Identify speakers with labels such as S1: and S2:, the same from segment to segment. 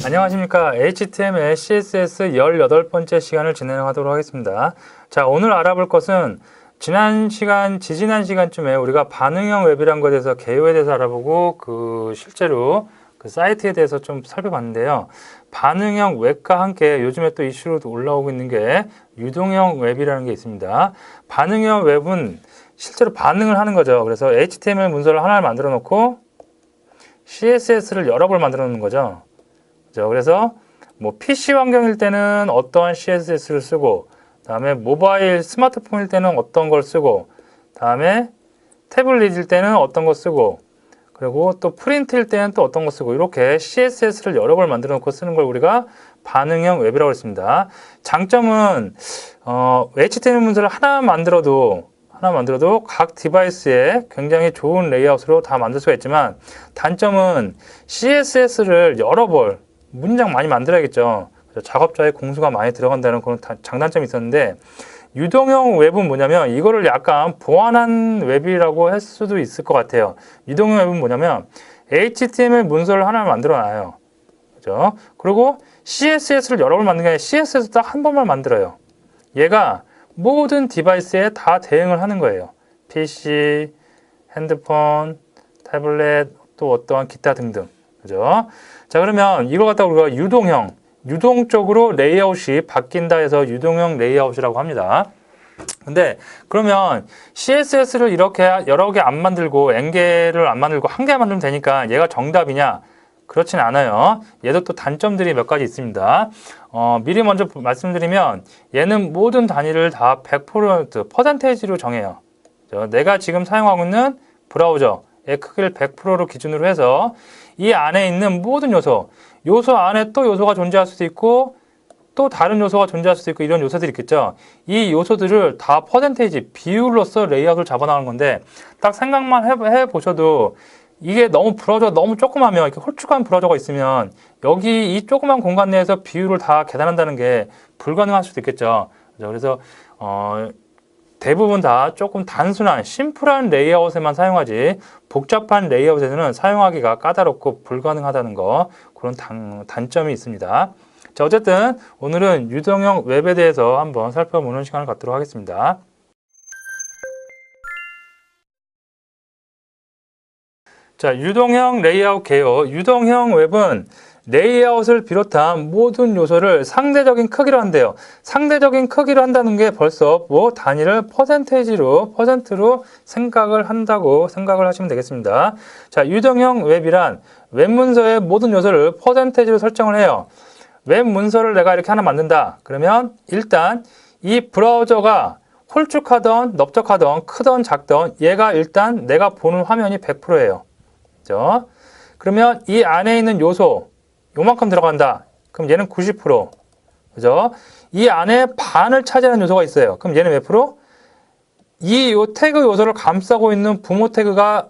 S1: 안녕하십니까. HTML, CSS 18번째 시간을 진행하도록 하겠습니다. 자, 오늘 알아볼 것은 지지난 시간쯤에 우리가 반응형 웹이란 것에 대해서 개요에 대해서 알아보고 실제로 그 사이트에 대해서 좀 살펴봤는데요. 반응형 웹과 함께 요즘에 또 이슈로 올라오고 있는 게 유동형 웹이라는 게 있습니다. 반응형 웹은 실제로 반응을 하는 거죠. 그래서 HTML 문서를 하나를 만들어 놓고 CSS를 여러 걸 만들어 놓는 거죠. 그래서 뭐 PC 환경일 때는 어떠한 CSS를 쓰고, 다음에 모바일 스마트폰일 때는 어떤 걸 쓰고, 다음에 태블릿일 때는 어떤 거 쓰고, 그리고 또 프린트일 때는 또 어떤 거 쓰고, 이렇게 CSS를 여러 걸 만들어 놓고 쓰는 걸 우리가 반응형 웹이라고 했습니다. 장점은 HTML 문서를 하나 만들어도 각 디바이스에 굉장히 좋은 레이아웃으로 다 만들 수가 있지만, 단점은 CSS를 여러 벌 문장 많이 만들어야겠죠. 작업자의 공수가 많이 들어간다는 그런 장단점이 있었는데, 유동형 웹은 뭐냐면 이거를 약간 보완한 웹이라고 할 수도 있을 것 같아요. 유동형 웹은 뭐냐면 HTML 문서를 하나 만들어 놔요. 그죠? 그리고 CSS를 여러 번 만드는 게 아니라 CSS 딱 한 번만 만들어요. 얘가 모든 디바이스에 다 대응을 하는 거예요. PC, 핸드폰, 태블릿, 또 어떠한 기타 등등. 그죠? 자, 그러면 이걸 갖다가 우리가 유동적으로 레이아웃이 바뀐다 해서 유동형 레이아웃이라고 합니다. 근데 그러면 CSS를 이렇게 여러 개 안 만들고 N개를 안 만들고 한 개 만들면 되니까 얘가 정답이냐? 그렇진 않아요. 얘도 또 단점들이 몇 가지 있습니다. 미리 먼저 말씀드리면 얘는 모든 단위를 다 100% 퍼센테이지로 정해요. 내가 지금 사용하고 있는 브라우저의 크기를 100%로 기준으로 해서 이 안에 있는 모든 요소 안에 또 요소가 존재할 수도 있고 또 다른 요소가 존재할 수도 있고 이런 요소들이 있겠죠. 이 요소들을 다 퍼센테이지, 비율로서 레이아웃을 잡아나가는 건데 딱 생각만 해보셔도 이게 너무 브라우저가 너무 조그마면 이렇게 홀쭉한 브라우저가 있으면 여기 이 조그만 공간 내에서 비율을 다 계산한다는 게 불가능할 수도 있겠죠. 그래서 대부분 다 조금 단순한 심플한 레이아웃에만 사용하지 복잡한 레이아웃에서는 사용하기가 까다롭고 불가능하다는 거, 그런 단점이 있습니다. 자, 어쨌든 오늘은 유동형 웹에 대해서 한번 살펴보는 시간을 갖도록 하겠습니다. 자, 유동형 레이아웃 개요. 유동형 웹은 레이아웃을 비롯한 모든 요소를 상대적인 크기로 한대요. 상대적인 크기로 한다는 게 벌써 뭐 단위를 퍼센트로 생각을 한다고 생각을 하시면 되겠습니다. 자, 유동형 웹이란 웹 문서의 모든 요소를 퍼센트로 설정을 해요. 웹 문서를 내가 이렇게 하나 만든다. 그러면 일단 이 브라우저가 홀쭉하던 넓적하던 크던 작던 얘가 일단 내가 보는 화면이 100%예요. 그죠? 그러면 이 안에 있는 요소 요만큼 들어간다. 그럼 얘는 90%. 그죠? 이 안에 반을 차지하는 요소가 있어요. 그럼 얘는 몇 프로? 요 태그 요소를 감싸고 있는 부모 태그가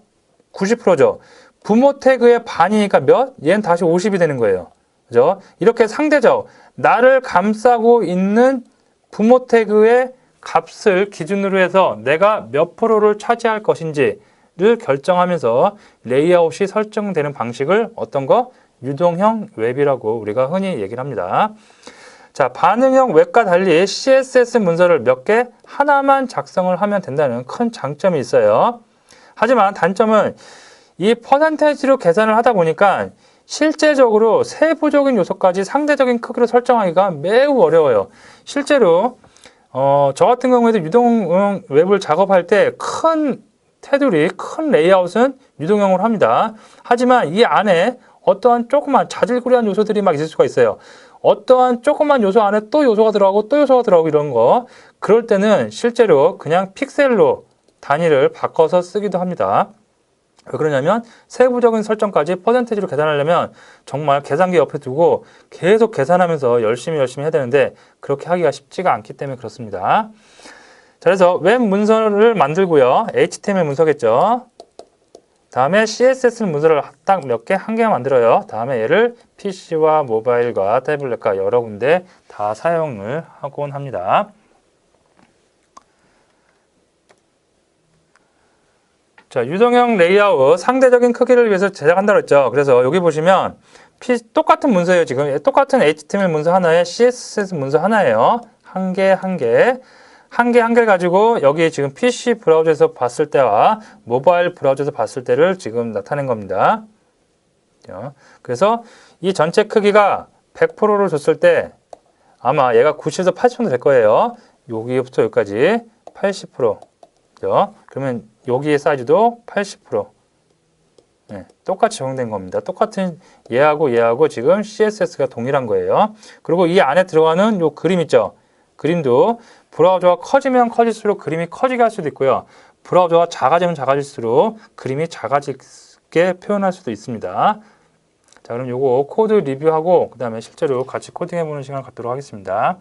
S1: 90%죠. 부모 태그의 반이니까 몇? 얘는 다시 50이 되는 거예요. 그죠? 이렇게 상대적, 나를 감싸고 있는 부모 태그의 값을 기준으로 해서 내가 몇 프로를 차지할 것인지를 결정하면서 레이아웃이 설정되는 방식을 어떤 거? 유동형 웹이라고 우리가 흔히 얘기를 합니다. 자, 반응형 웹과 달리 CSS 문서를 몇 개 하나만 작성을 하면 된다는 큰 장점이 있어요. 하지만 단점은 이 퍼센테이지로 계산을 하다 보니까 실제적으로 세부적인 요소까지 상대적인 크기로 설정하기가 매우 어려워요. 실제로 저 같은 경우에도 유동형 웹을 작업할 때 큰 테두리, 큰 레이아웃은 유동형으로 합니다. 하지만 이 안에 어떠한 조그만 자질구레한 요소들이 막 있을 수가 있어요. 어떠한 조그만 요소 안에 또 요소가 들어가고 또 요소가 들어가고 이런 거, 그럴 때는 실제로 그냥 픽셀로 단위를 바꿔서 쓰기도 합니다. 왜 그러냐면 세부적인 설정까지 퍼센테이지로 계산하려면 정말 계산기 옆에 두고 계속 계산하면서 열심히 해야 되는데 그렇게 하기가 쉽지가 않기 때문에 그렇습니다. 자, 그래서 웹 문서를 만들고요. HTML 문서겠죠. 다음에 CSS 문서를 딱 몇 개, 한 개만 만들어요. 다음에 얘를 PC와 모바일과 태블릿과 여러 군데 다 사용을 하곤 합니다. 자, 유동형 레이아웃 상대적인 크기를 위해서 제작한다고 했죠. 그래서 여기 보시면 똑같은 문서예요. 지금 똑같은 HTML 문서 하나에 CSS 문서 하나예요. 한 개, 한 개. 한 개 가지고 여기 지금 PC 브라우저에서 봤을 때와 모바일 브라우저에서 봤을 때를 지금 나타낸 겁니다. 그래서 이 전체 크기가 100%를 줬을 때 아마 얘가 90에서 80% 될 거예요. 여기부터 여기까지 80%. 그러면 여기의 사이즈도 80%. 네, 똑같이 적용된 겁니다. 똑같은 얘하고 지금 CSS가 동일한 거예요. 그리고 이 안에 들어가는 요 그림 있죠? 그림도 브라우저가 커지면 커질수록 그림이 커지게 할 수도 있고요. 브라우저가 작아지면 작아질수록 그림이 작아지게 표현할 수도 있습니다. 자, 그럼 요거 코드 리뷰하고 그 다음에 실제로 같이 코딩해보는 시간을 갖도록 하겠습니다.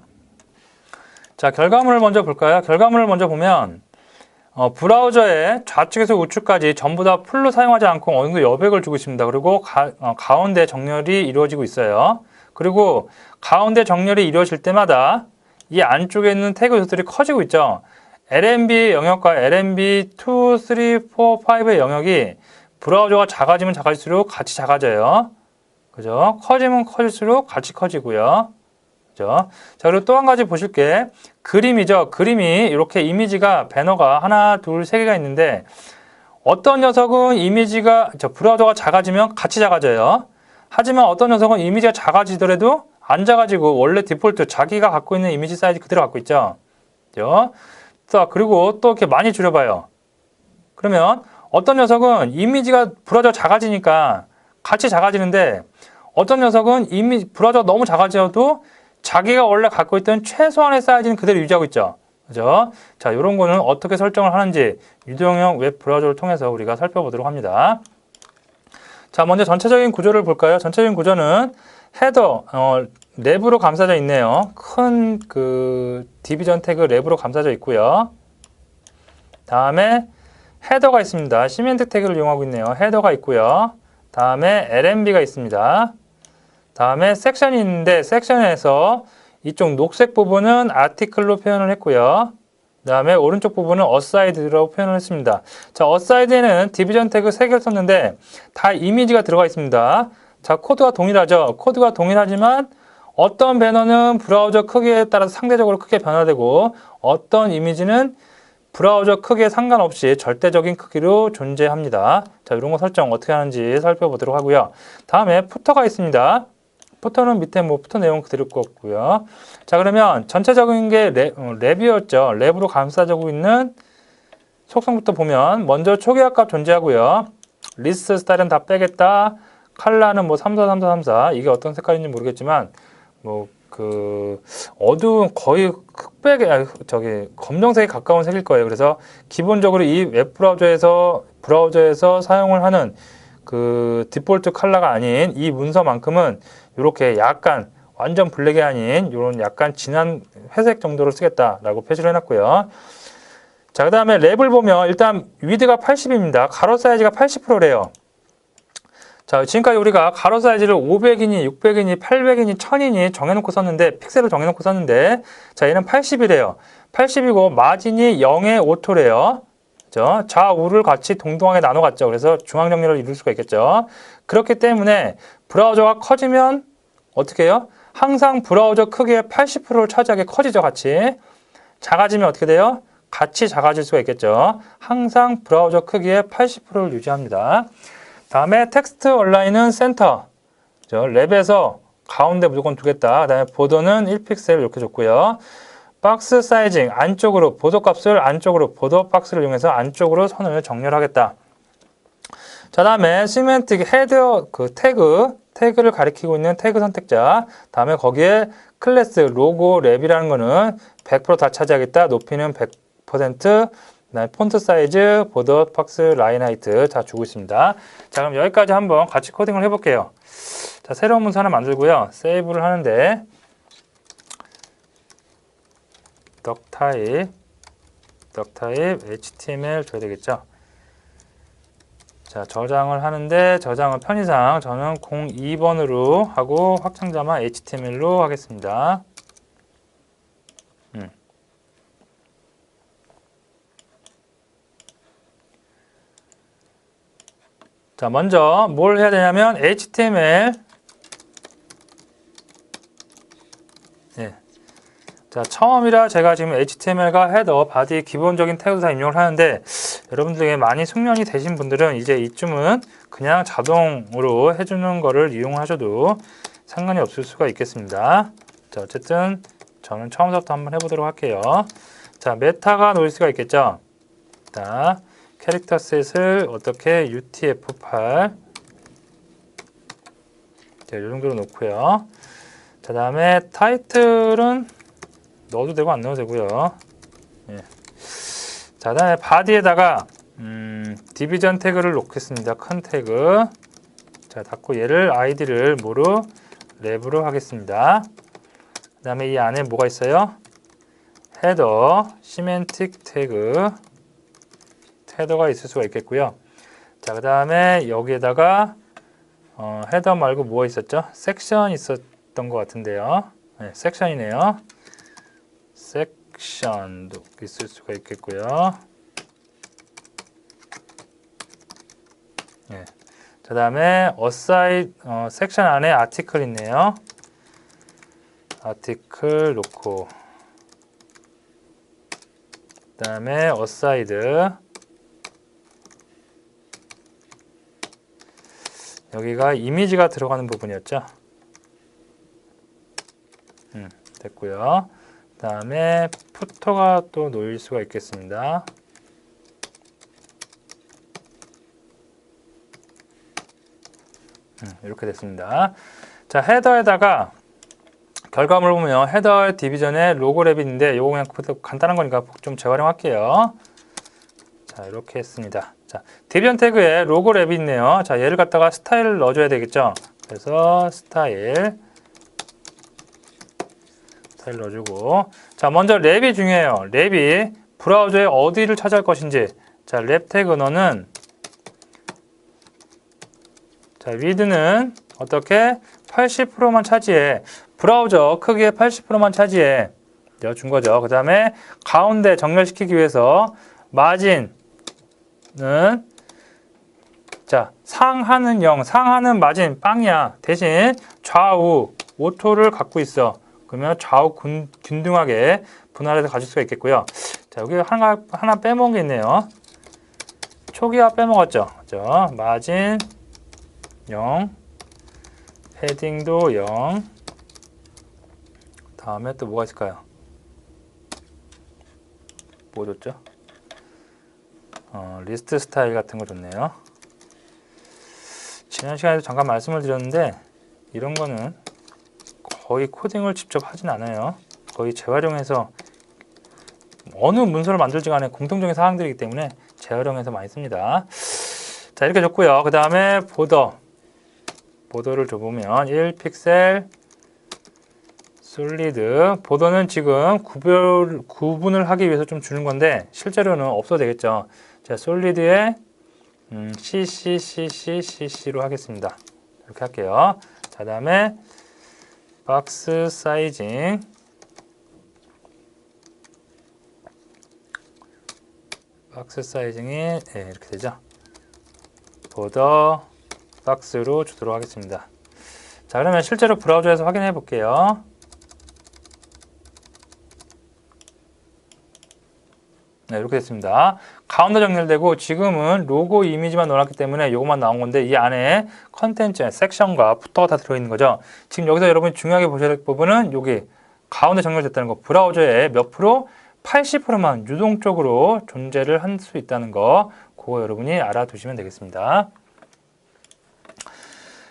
S1: 자, 결과물을 먼저 볼까요? 결과물을 먼저 보면 브라우저의 좌측에서 우측까지 전부 다 풀로 사용하지 않고 어느 정도 여백을 주고 있습니다. 그리고 가운데 정렬이 이루어지고 있어요. 그리고 가운데 정렬이 이루어질 때마다 이 안쪽에 있는 태그 요소들이 커지고 있죠. LNB 영역과 LNB 2, 3, 4, 5의 영역이 브라우저가 작아지면 작아질수록 같이 작아져요. 그죠? 커지면 커질수록 같이 커지고요. 그죠? 자, 그리고 또 한 가지 보실 게 그림이죠. 그림이 이렇게 이미지가 배너가 하나, 둘, 세 개가 있는데 어떤 녀석은 브라우저가 작아지면 같이 작아져요. 하지만 어떤 녀석은 이미지가 작아지더라도 안 작아지고 원래 디폴트 자기가 갖고 있는 이미지 사이즈 그대로 갖고 있죠. 그죠? 자, 그리고 또 이렇게 많이 줄여봐요. 그러면 어떤 녀석은 이미지가 브라우저가 작아지니까 같이 작아지는데 어떤 녀석은 브라우저가 너무 작아져도 자기가 원래 갖고 있던 최소한의 사이즈는 그대로 유지하고 있죠. 그죠? 자, 이런 거는 어떻게 설정을 하는지 유동형 웹 브라우저를 통해서 우리가 살펴보도록 합니다. 자, 먼저 전체적인 구조를 볼까요? 전체적인 구조는 헤더, 랩으로 감싸져 있네요. 큰 디비전 태그 랩으로 감싸져 있고요. 다음에 헤더가 있습니다. 시멘트 태그를 이용하고 있네요. 헤더가 있고요. 다음에 LNB가 있습니다. 다음에 섹션이 있는데 섹션에서 이쪽 녹색 부분은 아티클로 표현을 했고요. 그 다음에 오른쪽 부분은 어사이드라고 표현을 했습니다. 자, 어사이드에는 디비전 태그 3개를 썼는데 다 이미지가 들어가 있습니다. 자, 코드가 동일하죠. 코드가 동일하지만 어떤 배너는 브라우저 크기에 따라서 상대적으로 크게 변화되고 어떤 이미지는 브라우저 크기에 상관없이 절대적인 크기로 존재합니다. 자, 이런 거 설정 어떻게 하는지 살펴보도록 하고요. 다음에 푸터가 있습니다. 푸터는 밑에 푸터 내용 그대로 껐고요. 자, 그러면 전체적인 게 랩이었죠. 랩으로 감싸지고 있는 속성부터 보면 먼저 초기화 값 존재하고요. 리스트 스타일은 다 빼겠다. 컬러는 343434 이게 어떤 색깔인지 모르겠지만 어두운 거의 흑백에 검정색에 가까운 색일 거예요. 그래서 기본적으로 이 웹 브라우저에서 사용을 하는 디폴트 컬러가 아닌 이 문서만큼은 이렇게 약간 완전 블랙이 아닌 이런 약간 진한 회색 정도로 쓰겠다라고 표시를 해놨고요. 자, 그 다음에 랩을 보면 일단 위드가 80입니다. 가로 사이즈가 80%래요. 자, 지금까지 우리가 가로 사이즈를 500이니, 600이니, 800이니, 1000이니 정해놓고 썼는데, 픽셀을 정해놓고 썼는데, 자, 얘는 80이래요. 80이고, 마진이 0에 5토래요. 그죠? 좌우를 같이 동등하게 나눠갔죠. 그래서 중앙 정렬을 이룰 수가 있겠죠. 그렇기 때문에 브라우저가 커지면 어떻게 해요? 항상 브라우저 크기의 80%를 차지하게 커지죠, 같이. 작아지면 어떻게 돼요? 같이 작아질 수가 있겠죠. 항상 브라우저 크기의 80%를 유지합니다. 다음에 텍스트 얼라인은 센터. 랩에서 가운데 무조건 두겠다. 그 다음에 보더는 1픽셀 이렇게 줬고요. 박스 사이징 안쪽으로 보더 값을 안쪽으로 보더 박스를 이용해서 안쪽으로 선을 정렬하겠다. 자, 다음에 시멘틱 헤더 태그를 가리키고 있는 태그 선택자. 다음에 거기에 클래스 로고 랩이라는 거는 100% 다 차지하겠다. 높이는 100%. 그다음에 폰트 사이즈, 보더, 박스, 라인 하이트 다 주고 있습니다. 자, 그럼 여기까지 한번 같이 코딩을 해볼게요. 자, 새로운 문서 하나 만들고요. 세이브를 하는데 덕 타입 HTML 줘야 되겠죠. 자, 저장을 하는데 저장은 편의상 저는 02번으로 하고 확장자만 HTML로 하겠습니다. 자, 먼저 뭘 해야 되냐면 HTML. 예. 자, 처음이라 제가 지금 HTML과 헤더, 바디 기본적인 태그도 다 입력을 하는데 여러분들에게 많이 숙련이 되신 분들은 이제 이쯤은 그냥 자동으로 해주는 거를 이용하셔도 상관이 없을 수가 있겠습니다. 자, 어쨌든 저는 처음부터 한번 해보도록 할게요. 자, 메타가 놓일 수가 있겠죠. 자, 캐릭터 셋을 어떻게 UTF-8 이 정도로 놓고요. 자, 다음에 타이틀은 넣어도 되고 안 넣어도 되고요. 예. 자, 다음에 바디에다가 디비전 태그를 놓겠습니다. 큰 태그. 자, 닫고 얘를 아이디를 뭐로? 랩으로 하겠습니다. 그 다음에 이 안에 뭐가 있어요? 헤더, 시멘틱 태그, 헤더가 있을 수가 있겠고요. 자, 그 다음에 여기에다가 헤더 말고 뭐가 있었죠? 섹션 있었던 것 같은데요. 네, 섹션이네요. 섹션도 있을 수가 있겠고요. 네. 그 다음에 어사이드 섹션 안에 아티클 있네요. 아티클 놓고 그 다음에 어사이드 여기가 이미지가 들어가는 부분이었죠. 됐고요. 그 다음에 푸터가 또 놓일 수가 있겠습니다. 이렇게 됐습니다. 자, 헤더에다가 결과물을 보면 헤더 디비전의 로고 랩이 있는데 이거 그냥 간단한 거니까 좀 재활용할게요. 자, 이렇게 했습니다. 자, 디비전 태그에 로고 랩이 있네요. 자, 얘를 갖다가 스타일을 넣어줘야 되겠죠. 그래서 스타일 넣어주고, 자, 먼저 랩이 중요해요. 랩이 브라우저에 어디를 차지할 것인지. 자, 랩 태그 너는 자, 위드는 어떻게 80%만 차지해. 브라우저 크기의 80%만 차지해. 준 거죠. 그 다음에 가운데 정렬시키기 위해서 마진은 자, 상하는 0, 상하는 마진 빵이야. 대신 좌우 오토를 갖고 있어. 그러면 좌우 균등하게 분할해서 가질 수가 있겠고요. 자, 여기 하나 빼먹은 게 있네요. 초기화 빼먹었죠. 그죠? 마진 0, 패딩도 0. 다음에 또 뭐가 있을까요? 뭐 줬죠? 리스트 스타일 같은 거 줬네요. 지난 시간에도 잠깐 말씀을 드렸는데 이런 거는 거의 코딩을 직접 하진 않아요. 거의 재활용해서 어느 문서를 만들지 간에 공통적인 사항들이기 때문에 재활용해서 많이 씁니다. 자, 이렇게 줬고요. 그 다음에 보더를 줘보면 1픽셀 솔리드. 보더는 지금 구분을 하기 위해서 좀 주는 건데 실제로는 없어도 되겠죠. 자, 솔리드에 CCCCC로 하겠습니다. 이렇게 할게요. 자, 다음에 박스 사이징 이 이렇게 되죠. 보더 박스로 주도록 하겠습니다. 자, 그러면 실제로 브라우저에서 확인해 볼게요. 네, 이렇게 됐습니다. 가운데 정렬되고 지금은 로고 이미지만 넣어놨기 때문에 이것만 나온 건데 이 안에 컨텐츠, 섹션과 푸터가 다 들어있는 거죠. 지금 여기서 여러분이 중요하게 보셔야 될 부분은 여기 가운데 정렬됐다는 거, 브라우저에 몇 프로? 80%만 유동적으로 존재를 할 수 있다는 거, 그거 여러분이 알아두시면 되겠습니다.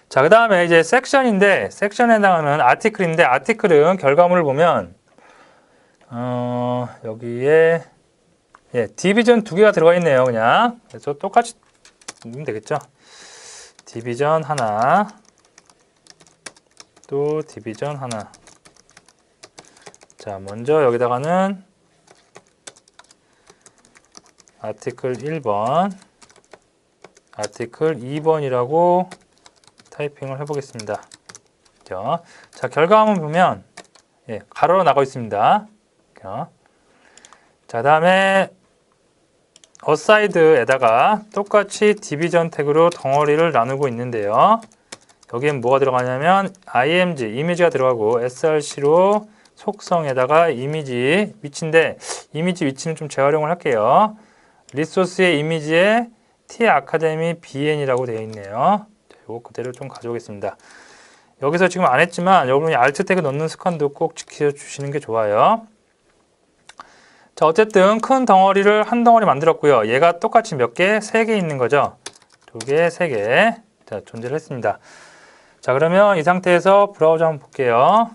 S1: 자, 그 다음에 이제 섹션인데 섹션에 해당하는 아티클인데 아티클은 결과물을 보면 여기에 디비전 2개가 들어가 있네요. 그냥 그래서 똑같이 넣으면 되겠죠. 디비전 하나, 또 디비전 하나. 자, 먼저 여기다가는 아티클 1번, 아티클 2번이라고 타이핑을 해보겠습니다. 자, 결과물 보면 가로로 나가 있습니다. 자, 다음에 어사이드에다가 똑같이 디비전 태그로 덩어리를 나누고 있는데요. 여기엔 뭐가 들어가냐면 img, 이미지가 들어가고 src로 속성에다가 이미지 위치인데 이미지 위치는 좀 재활용을 할게요. 리소스의 이미지에 t아카데미 bn이라고 되어 있네요. 이거 그대로 좀 가져오겠습니다. 여기서 지금 안 했지만 여러분이 alt 태그 넣는 습관도 꼭 지켜주시는 게 좋아요. 자, 어쨌든 큰 덩어리를 한 덩어리 만들었고요. 얘가 똑같이 몇 개? 3개 있는 거죠. 2개, 3개. 자, 존재를 했습니다. 자, 그러면 이 상태에서 브라우저 한번 볼게요.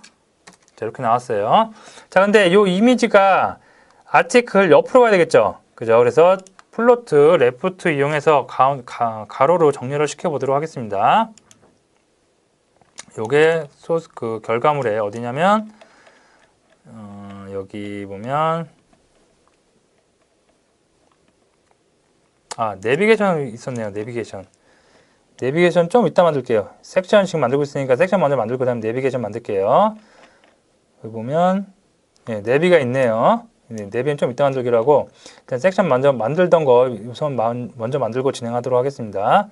S1: 자, 이렇게 나왔어요. 자, 근데 이 이미지가 아티클 옆으로 가야 되겠죠. 그죠? 그래서 플로트, 레프트 이용해서 가로로 정렬을 시켜보도록 하겠습니다. 요게 소스 결과물에 어디냐면 여기 보면 내비게이션 있었네요. 내비게이션 좀 이따 만들게요. 섹션 지금 만들고 있으니까 섹션 먼저 만들고 그다음 내비게이션 만들게요. 여기 보면 내비가 있네요. 내비는 좀 이따 만들기로 하고 일단 섹션 먼저 만들던 거 우선 먼저 만들고 진행하도록 하겠습니다.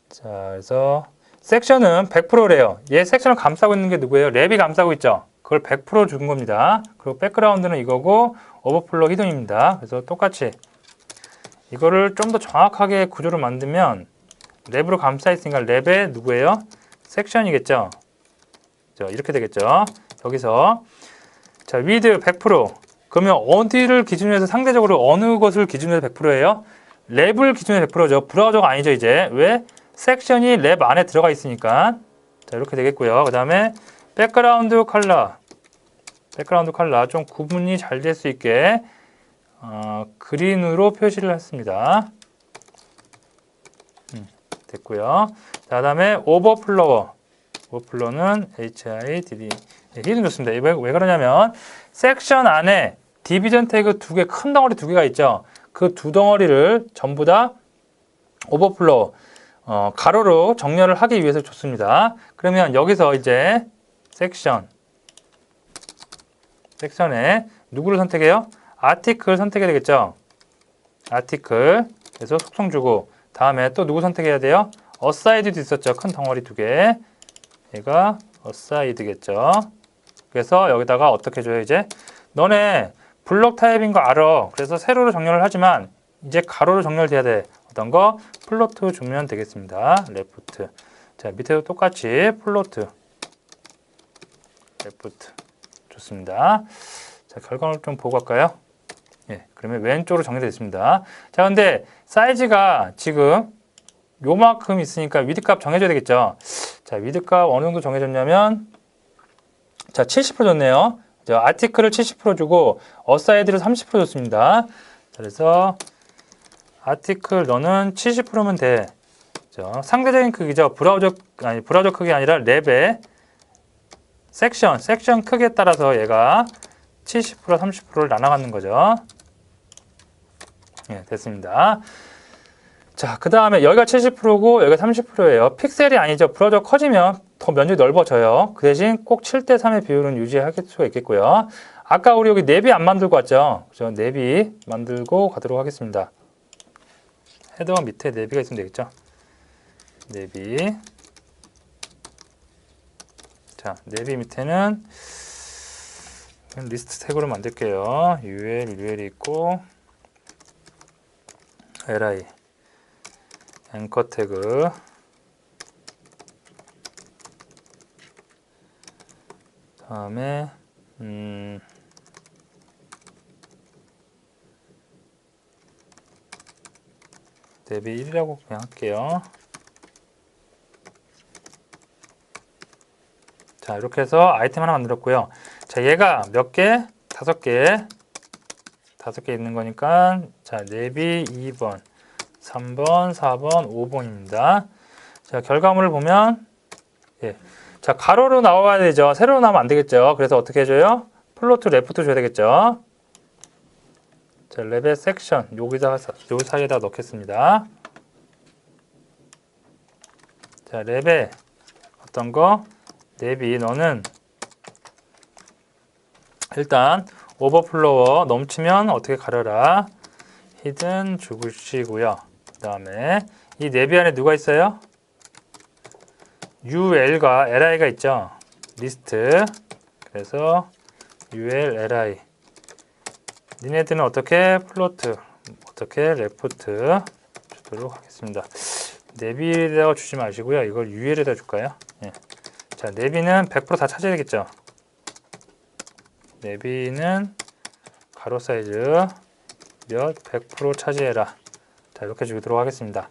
S1: 자, 그래서 섹션은 100%래요. 얘 섹션을 감싸고 있는 게 누구예요? 랩이 감싸고 있죠. 그걸 100% 준 겁니다. 그리고 백그라운드는 이거고 오버플로 히든입니다. 그래서 똑같이 이거를 좀 더 정확하게 구조를 만들면 랩으로 감싸 있으니까 랩의 누구예요? 섹션이겠죠. 이렇게 되겠죠. 여기서 자, 위드 100%. 그러면 어디를 기준으로 해서 상대적으로 어느 것을 기준으로 해서 100%예요? 랩을 기준으로 100%죠. 브라우저가 아니죠, 이제. 왜? 섹션이 랩 안에 들어가 있으니까. 자, 이렇게 되겠고요. 그 다음에 백그라운드 컬러 좀 구분이 잘 될 수 있게 그린으로 표시를 했습니다. 됐고요. 자, 그다음에 오버플로는 HIDD 히든 좋습니다. 왜 그러냐면 섹션 안에 디비전 태그 큰 덩어리 2개가 있죠. 그 2덩어리를 전부 다 오버플로 가로로 정렬을 하기 위해서 좋습니다. 그러면 여기서 이제 섹션에 누구를 선택해요? 아티클 선택해야 되겠죠. 아티클. 그래서 속성 주고 다음에 또 누구 선택해야 돼요? 어사이드도 있었죠. 큰 덩어리 2개. 얘가 어사이드겠죠. 그래서 여기다가 어떻게 줘요? 이제 너네 블록 타입인 거 알아. 그래서 세로로 정렬을 하지만 이제 가로로 정렬돼야 돼. 어떤 거? 플로트 주면 되겠습니다. 레프트. 자, 밑에도 똑같이 플로트 레프트. 좋습니다. 자, 결과물 좀 보고 갈까요? 그러면 왼쪽으로 정리되어 있습니다. 자, 근데 사이즈가 지금 요만큼 있으니까 위드 값 정해줘야 되겠죠. 자, 위드 값 어느 정도 정해졌냐면 자, 70% 줬네요. 아티클을 70% 주고 어사이드를 30% 줬습니다. 그래서 아티클 너는 70%면 돼. 상대적인 크기죠. 브라우저 크기 아니라 랩의 섹션 크기에 따라서 얘가 70% 30%를 나눠가는 거죠. 됐습니다. 자, 그 다음에 여기가 70%고 여기가 30%예요. 픽셀이 아니죠. 브라우저 커지면 더 면적이 넓어져요. 그 대신 꼭 7:3의 비율은 유지할 수가 있겠고요. 아까 우리 여기 내비 안 만들고 왔죠. 그죠? 내비 만들고 가도록 하겠습니다. 헤더 밑에 내비가 있으면 되겠죠. 내비. 자, 내비 밑에는 리스트 태그로 만들게요. ul이 있고 li 앵커 태그 다음에 대비 1이라고 그냥 할게요. 자, 이렇게 해서 아이템 하나 만들었고요. 자, 얘가 몇 개? 5개. 5개 있는 거니까 자, 내비 2번, 3번, 4번, 5번입니다. 자, 결과물을 보면 자, 가로로 나와야 되죠. 세로로 나오면 안 되겠죠. 그래서 어떻게 해줘요? 플로트 레프트 줘야 되겠죠. 자, 랩의 섹션 요 사이에다 넣겠습니다. 자, 랩에 어떤 거? 내비 너는 일단 오버플로워 넘치면 어떻게 가려라. 히든 죽으시고요. 그 다음에 이 내비 안에 누가 있어요? ul과 li가 있죠. 리스트. 그래서 ul, li. 니네들은 어떻게 플로트, 어떻게 레포트 주도록 하겠습니다. 내비에다가 주지 마시고요. 이걸 ul에다 줄까요? 예. 자, 내비는 100% 다 찾아야겠죠. 내비는 가로 사이즈 몇 100% 차지해라. 자, 이렇게 주도록 하겠습니다.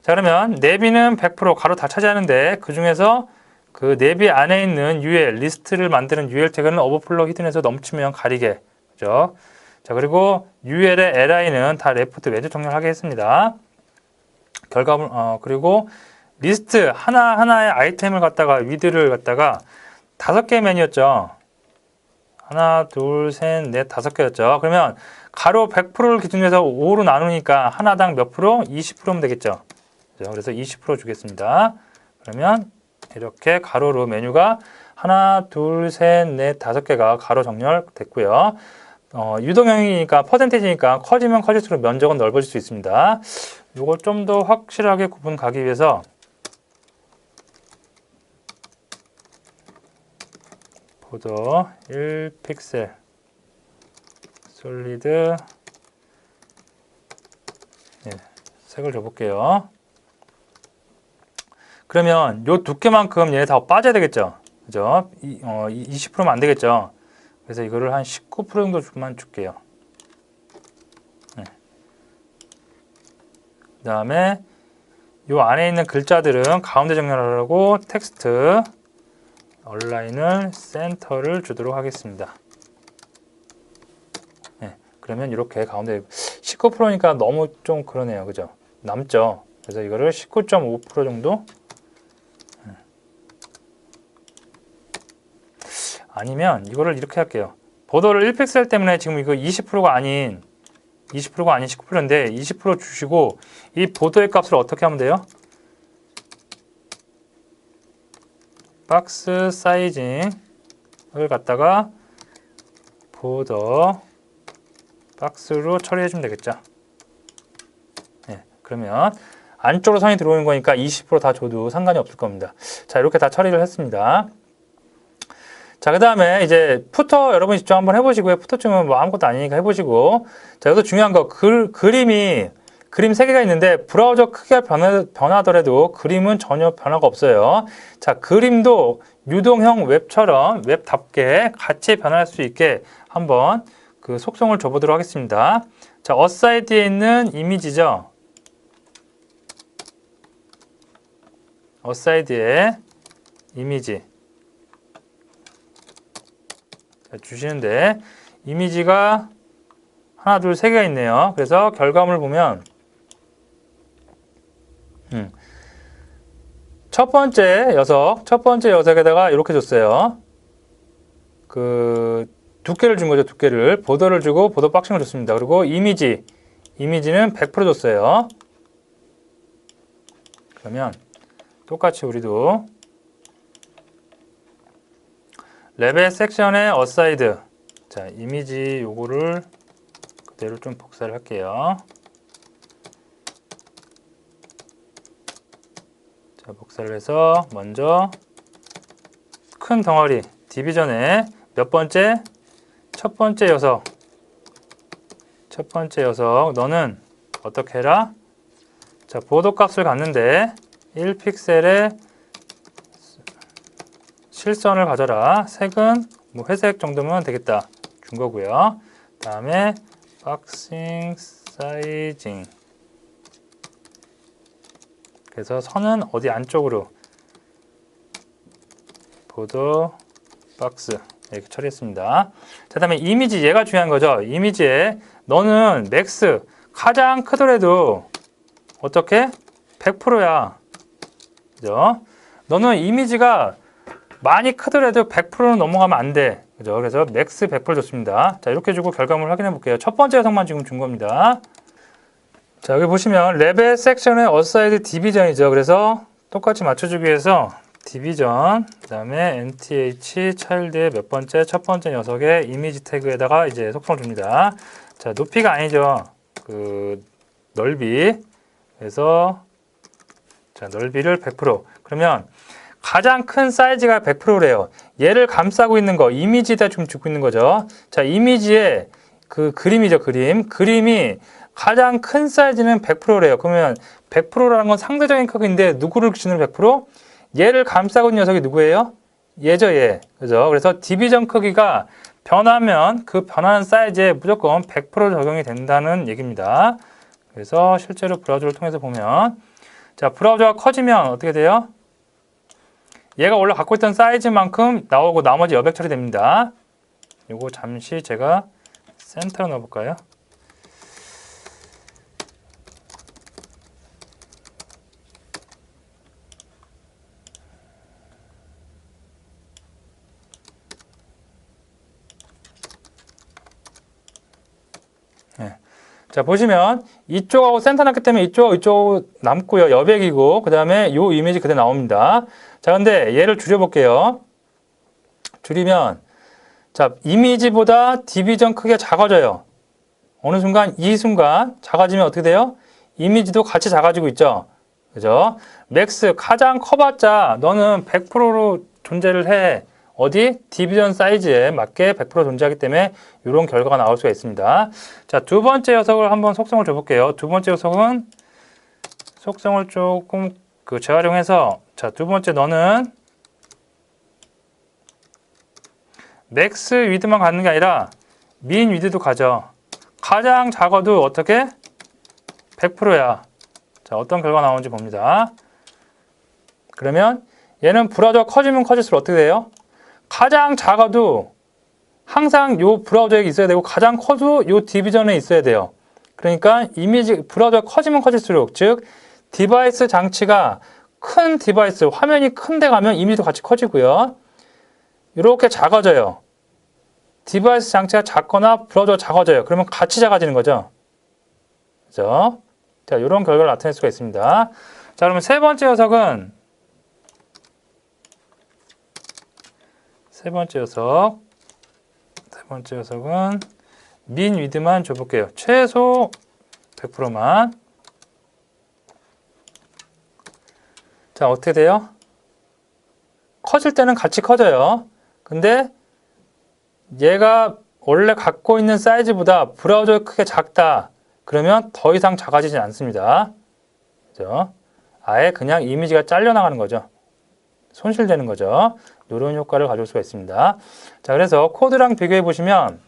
S1: 자, 그러면 내비는 100% 가로 다 차지하는데 그 중에서 그 내비 안에 있는 UL 리스트를 만드는 UL 태그는 오버플로우 히든에서 넘치면 가리게. 그죠? 자, 그리고 UL의 li는 다 레프트 왼쪽 정렬하게 했습니다. 결과물 그리고 리스트 하나하나의 아이템을 갖다가 위드를 갖다가 5개의 메뉴였죠. 하나, 둘, 셋, 넷, 5개였죠. 그러면 가로 100%를 기준으로 해서 5로 나누니까 하나당 몇 프로? 20%면 되겠죠. 그래서 20% 주겠습니다. 그러면 이렇게 가로로 메뉴가 하나, 둘, 셋, 넷, 5개가 가로 정렬됐고요. 유동형이니까 퍼센테이지니까 커지면 커질수록 면적은 넓어질 수 있습니다. 이걸 좀 더 확실하게 구분 가기 위해서 보더 1픽셀 솔리드 색을 줘볼게요. 그러면 요 두께만큼 얘네 다 빠져야 되겠죠. 그죠? 20%면 안 되겠죠. 그래서 이거를 한 19% 정도만 줄게요. 네. 그 다음에 요 안에 있는 글자들은 가운데 정렬하라고 텍스트 얼라인을 센터를 주도록 하겠습니다. 네. 그러면 이렇게 가운데 19%니까 너무 좀 그러네요. 그죠? 남죠. 그래서 이거를 19.5% 정도 아니면 이거를 이렇게 할게요. 보더를 1픽셀 때문에 지금 이거 20%가 아닌 19%인데 20% 주시고 이 보더의 값을 어떻게 하면 돼요? 박스 사이징을 갖다가 보더 박스로 처리해 주면 되겠죠. 네, 그러면 안쪽으로 선이 들어오는 거니까 20% 다 줘도 상관이 없을 겁니다. 자, 이렇게 다 처리를 했습니다. 자, 그 다음에 이제 푸터 여러분이 직접 한번 해보시고요. 푸터쯤은 뭐 아무것도 아니니까 해보시고. 자, 여기서 중요한 거 그림 3개가 있는데 브라우저 크기가 변하더라도 그림은 전혀 변화가 없어요. 자, 그림도 유동형 웹처럼 웹답게 같이 변할 수 있게 한번 그 속성을 줘보도록 하겠습니다. 자, 어사이드에 있는 이미지죠. 어사이드에 이미지 주시는데 이미지가 하나, 둘, 3개가 있네요. 그래서 결과물을 보면 첫 번째 녀석에다가 이렇게 줬어요. 그 두께를 준 거죠. 두께를 보더를 주고 보더 박싱을 줬습니다. 그리고 이미지는 100% 줬어요. 그러면 똑같이 우리도 레벨 섹션의 어사이드 자, 이미지 요거를 그대로 좀 복사를 할게요. 자, 복사를 해서 먼저 큰 덩어리 디비전에 몇 번째? 첫 번째 녀석 너는 어떻게 해라? 자, 보도 값을 갖는데 1픽셀에 실선을 가져라. 색은 뭐 회색 정도면 되겠다. 준 거고요. 다음에 박싱 사이징. 그래서 선은 어디 안쪽으로 보더 박스 이렇게 처리했습니다. 자, 다음에 이미지 얘가 중요한 거죠. 이미지에 너는 맥스 가장 크더라도 어떻게? 100%야. 그죠? 너는 이미지가 많이 크더라도 100%는 넘어가면 안 돼. 그죠? 그래서 맥스 100% 줬습니다. 자, 이렇게 주고 결과물 확인해 볼게요. 첫 번째 녀석만 지금 준 겁니다. 자, 여기 보시면 레벨 섹션의 어사이드 디비전이죠. 그래서 똑같이 맞춰주기 위해서 디비전, 그 다음에 nth 차일드의 몇 번째, 첫 번째 녀석의 이미지 태그에다가 이제 속성을 줍니다. 자, 높이가 아니죠. 그 넓이. 그래서 자, 넓이를 100%. 그러면 가장 큰 사이즈가 100%래요. 얘를 감싸고 있는 거, 이미지에다 좀 주고 있는 거죠. 자, 이미지에 그 그림이죠, 그림. 그림이 가장 큰 사이즈는 100%래요. 그러면 100%라는 건 상대적인 크기인데 누구를 기준으로 100%? 얘를 감싸고 있는 녀석이 누구예요? 얘죠, 얘. 그죠? 그래서 디비전 크기가 변하면 그 변하는 사이즈에 무조건 100% 적용이 된다는 얘기입니다. 그래서 실제로 브라우저를 통해서 보면 자, 브라우저가 커지면 어떻게 돼요? 얘가 원래 갖고 있던 사이즈만큼 나오고 나머지 여백 처리됩니다. 요거 잠시 제가 센터로 넣어볼까요? 네. 자, 보시면 이쪽하고 센터 났기 때문에 이쪽 남고요. 여백이고 그 다음에 요 이미지 그대로 나옵니다. 자, 근데 얘를 줄여볼게요. 줄이면 자, 이미지보다 디비전 크기가 작아져요. 어느 순간 이 순간 작아지면 어떻게 돼요? 이미지도 같이 작아지고 있죠. 그죠? 맥스 가장 커봤자 너는 100%로 존재를 해. 어디? 디비전 사이즈에 맞게 100% 존재하기 때문에 이런 결과가 나올 수가 있습니다. 자, 두 번째 녀석을 한번 속성을 줘볼게요. 두 번째 녀석은 속성을 조금 재활용해서 자, 두 번째 너는 맥스 위드만 갖는 게 아니라 민 위드도 가져. 가장 작아도 어떻게? 100%야. 자, 어떤 결과 나오는지 봅니다. 그러면 얘는 브라우저가 커지면 커질수록 어떻게 돼요? 가장 작아도 항상 요 브라우저에 있어야 되고 가장 커도 요 디비전에 있어야 돼요. 그러니까 이미지 브라우저가 커지면 커질수록 즉 디바이스 장치가 큰 디바이스 화면이 큰데 가면 이미지도 같이 커지고요. 이렇게 작아져요. 디바이스 장치가 작거나 브라우저가 작아져요. 그러면 같이 작아지는 거죠. 그죠? 자, 이런 결과를 나타낼 수가 있습니다. 자, 그러면 세 번째 녀석은 세 번째 녀석은 민 위드만 줘볼게요. 최소 100%만. 자, 어떻게 돼요? 커질 때는 같이 커져요. 근데 얘가 원래 갖고 있는 사이즈보다 브라우저의 크기가 작다. 그러면 더 이상 작아지지 않습니다. 그죠? 아예 그냥 이미지가 잘려나가는 거죠. 손실되는 거죠. 이런 효과를 가져올 수가 있습니다. 자, 그래서 코드랑 비교해 보시면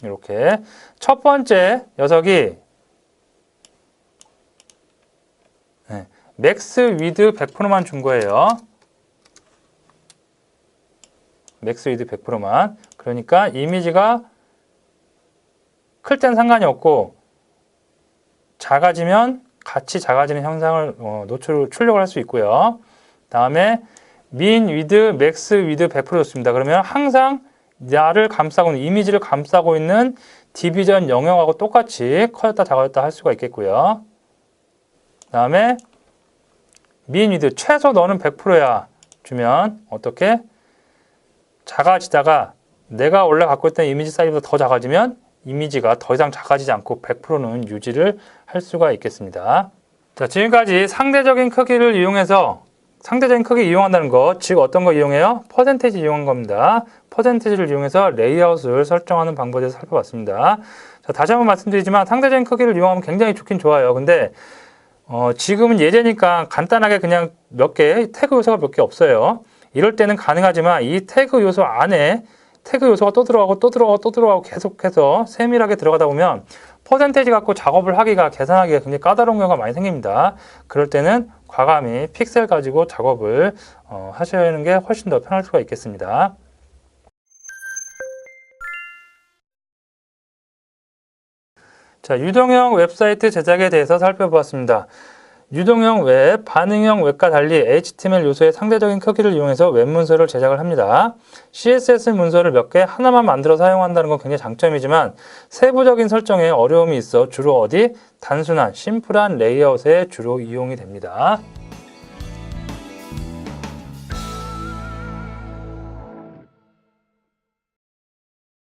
S1: 이렇게 첫 번째 녀석이 맥스 위드 100%만 준 거예요. 맥스 위드 100%만. 그러니까 이미지가 클 땐 상관이 없고 작아지면 같이 작아지는 현상을 출력을 할 수 있고요. 다음에 민 위드 맥스 위드 100% 줬습니다. 그러면 항상 나를 감싸고 있는 이미지를 감싸고 있는 디비전 영역하고 똑같이 커졌다 작아졌다 할 수가 있겠고요. 다음에 민 위드 최소 너는 100%야 주면 어떻게? 작아지다가 내가 원래 갖고 있던 이미지 사이즈보다 더 작아지면 이미지가 더 이상 작아지지 않고 100%는 유지를 할 수가 있겠습니다. 자, 지금까지 상대적인 크기를 이용해서 상대적인 크기 이용한다는 거, 즉 어떤 거 이용해요? 퍼센테이지 이용한 겁니다. 퍼센테이지를 이용해서 레이아웃을 설정하는 방법에 대해서 살펴봤습니다. 자, 다시 한번 말씀드리지만 상대적인 크기를 이용하면 굉장히 좋긴 좋아요. 근데 지금은 예제니까 간단하게 그냥 몇 개, 태그 요소가 몇 개 없어요. 이럴 때는 가능하지만 이 태그 요소 안에 태그 요소가 또 들어가고 계속해서 세밀하게 들어가다 보면 퍼센테이지 갖고 작업을 하기가 계산하기가 굉장히 까다로운 경우가 많이 생깁니다. 그럴 때는 과감히 픽셀 가지고 작업을 하시는 게 훨씬 더 편할 수가 있겠습니다. 자, 유동형 웹사이트 제작에 대해서 살펴보았습니다. 유동형 웹, 반응형 웹과 달리 HTML 요소의 상대적인 크기를 이용해서 웹 문서를 제작을 합니다. CSS 문서를 몇 개 하나만 만들어 사용한다는 건 굉장히 장점이지만 세부적인 설정에 어려움이 있어 주로 어디? 단순한 심플한 레이아웃에 주로 이용이 됩니다.